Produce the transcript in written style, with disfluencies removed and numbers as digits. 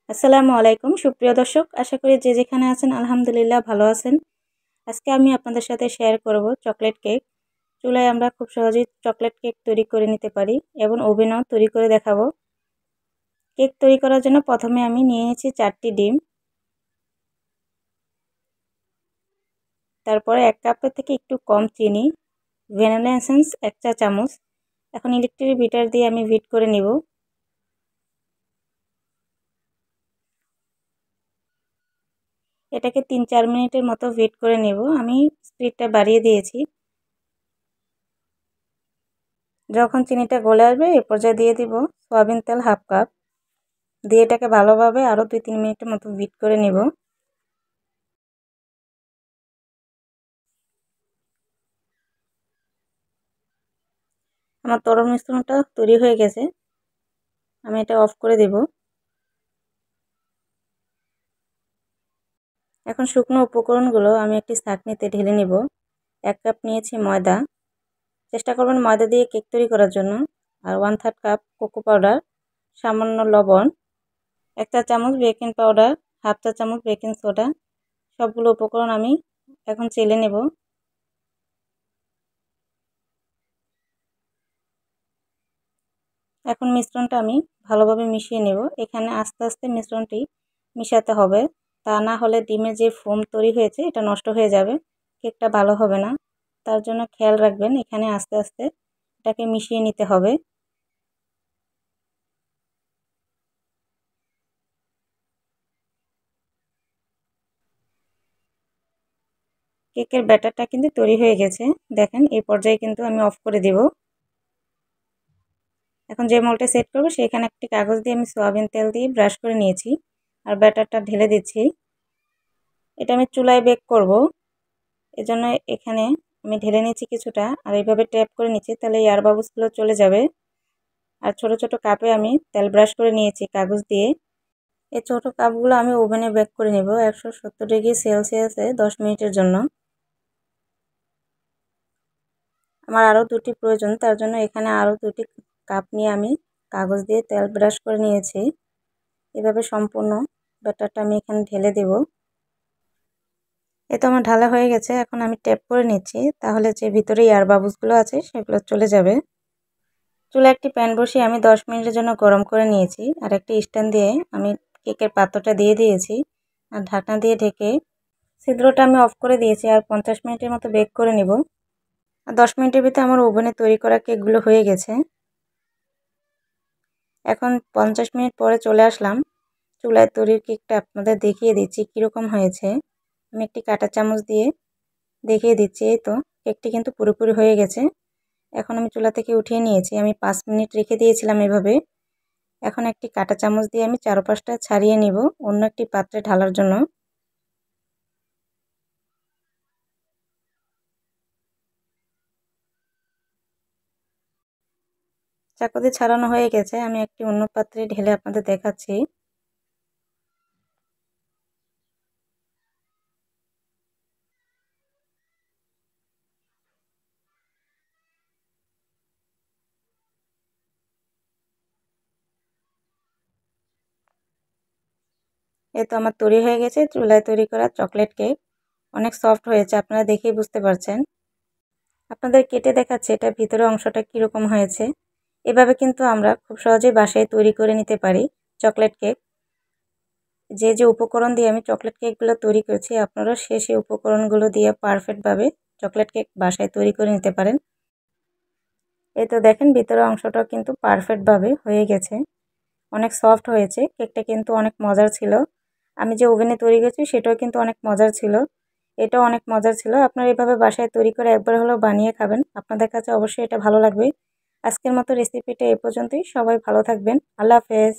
আসসালামু আলাইকুম সুপ্রিয় দর্শক, আশা করি যে যেখানে আছেন আলহামদুলিল্লাহ ভালো আছেন। আজকে আমি আপনাদের সাথে শেয়ার করব চকলেট কেক। চুলায় আমরা খুব সহজেই চকলেট কেক তৈরি করে নিতে পারি এবং ওভেনও তৈরি করে দেখাবো। কেক তৈরি করার জন্য প্রথমে আমি নিয়ে নিয়েছি 4টি ডিম, তারপরে 1 কাপের থেকে একটু কম চিনি, ভ্যানিলা এসেন্স 1 চা চামচ। এখন ইলেকট্রিক বিটার দিয়ে আমি বিট করে নিব। এটাকে 3-4 মিনিটের মতো বিট করে নেব। আমি স্পিডটা বাড়িয়ে দিয়েছি। যখন চিনিটা গলে আসবে এ পর্যায়ে দিয়ে দিব সয়াবিন তেল 1/2 কাপ, দিয়ে এটাকে ভালোভাবে আরও 2-3 মিনিটের মতো বিট করে নেব। আমার তরল মিশ্রণটা তৈরি হয়ে গেছে, আমি এটা অফ করে দেব। এখন শুকনো উপকরণগুলো আমি একটি ছাঁকনিতে ঢেলে নেব। 1 কাপ নিয়েছি ময়দা, চেষ্টা করবেন ময়দা দিয়ে কেক তৈরি করার জন্য। আর 1/3 কাপ কোকো পাউডার, সামান্য লবণ, 1 চা চামচ বেকিং পাউডার, 1/2 চা চামচ বেকিং সোডা। সবগুলো উপকরণ আমি এখন চেলে নেব। এখন মিশ্রণটা আমি ভালোভাবে মিশিয়ে নেব। এখানে আস্তে আস্তে মিশ্রণটি মিশাতে হবে, তা না হলে ডিমের যে ফোম তৈরি হয়েছে এটা নষ্ট হয়ে যাবে, কেকটা ভালো হবে না। তার জন্য খেয়াল রাখবেন, এখানে আস্তে আস্তে এটাকে মিশিয়ে নিতে হবে। কেকের ব্যাটারটা কিন্তু তৈরি হয়ে গেছে, দেখেন এই পর্যায়ে কিন্তু আমি অফ করে দেব। এখন যে মোল্ডে সেট করব সেখানে একটি কাগজ দিয়ে আমি সয়াবিন তেল দিয়ে ব্রাশ করে নিয়েছি আর ব্যাটারটা ঢেলে দিচ্ছি। এটা আমি চুলায় বেক করব, এজন্য এখানে আমি ঢেলে নিচ্ছি কিছুটা আর এইভাবে ট্যাপ করে নিচ্ছি, তাহলে এয়ার বাবলসগুলো চলে যাবে। আর ছোট ছোট কাপে আমি তেল ব্রাশ করে নিয়েছি কাগজ দিয়ে। এই ছোট কাপগুলো আমি ওভেনে বেক করে নেব 170 ডিগ্রি সেলসিয়াসে 10 মিনিটের জন্য। আমার আরও 2টি প্রয়োজন, তার জন্য এখানে আরও 2টি কাপ নিয়ে আমি কাগজ দিয়ে তেল ব্রাশ করে নিয়েছি। এভাবে সম্পূর্ণ ব্যাটারটা আমি এখানে ঢেলে দেব। তো আমার ঢালা হয়ে গেছে, এখন আমি ট্যাপ করে নিচ্ছি, তাহলে যে ভিতরে এয়ার বাবলসগুলো আছে সেগুলো চলে যাবে। চুলায় একটি প্যান বসিয়ে আমি 10 মিনিটের জন্য গরম করে নিয়েছি আর একটি স্ট্যান্ড দিয়ে আমি কেকের পাত্রটা দিয়ে দিয়েছি আর ঢাকনা দিয়ে ঢেকে ছিদ্রটা আমি অফ করে দিয়েছি আর 50 মিনিটের মতো বেক করে নেব। আর 10 মিনিটের ভিতরে আমার ওভেনে তৈরি করা কেকগুলো হয়ে গেছে। এখন 50 মিনিট পরে চলে আসলাম, চুলায় তৈরির কেকটা আপনাদের দেখিয়ে দিচ্ছি কীরকম হয়েছে। আমি একটি কাঁটা চামচ দিয়ে দেখিয়ে দিচ্ছি। এই তো কেকটি কিন্তু পুরোপুরি হয়ে গেছে। এখন আমি চুলা থেকে উঠিয়ে নিয়েছি, আমি 5 মিনিট রেখে দিয়েছিলাম এভাবে। এখন একটি কাঁটা চামচ দিয়ে আমি চারপাশটা ছাড়িয়ে নিব অন্য একটি পাত্রে ঢালার জন্য। চাকু দিয়ে ছাড়ানো হয়ে গেছে, আমি একটি অন্য পাত্রে ঢেলে আপনাদের দেখাচ্ছি। এই তো আমার তৈরি হয়ে গেছে চুলায় তৈরি করা চকলেট কেক। অনেক সফট হয়েছে, আপনারা দেখেই বুঝতে পারছেন। আপনাদের কেটে দেখাচ্ছে এটা ভিতরের অংশটা কীরকম হয়েছে। এভাবে কিন্তু আমরা খুব সহজেই বাসায় তৈরি করে নিতে পারি চকলেট কেক। যে যে উপকরণ দিয়ে আমি চকলেট কেকগুলো তৈরি করেছি আপনারা সেই উপকরণগুলো দিয়ে পারফেক্টভাবে চকলেট কেক বাসায় তৈরি করে নিতে পারেন। এই তো দেখেন ভিতরের অংশটাও কিন্তু পারফেক্টভাবে হয়ে গেছে, অনেক সফট হয়েছে। কেকটা কিন্তু অনেক মজার ছিল। আমি যে ওভেনে তৈরি করেছি সেটাও কিন্তু অনেক মজার ছিল, এটাও অনেক মজার ছিল। আপনারা এভাবে বাসায় তৈরি করে একবার হলেও বানিয়ে খাবেন, আপনাদের কাছে অবশ্যই এটা ভালো লাগবে। আজকের মতো রেসিপিটা এ পর্যন্তই। সবাই ভালো থাকবেন। আল্লাহ হাফেজ।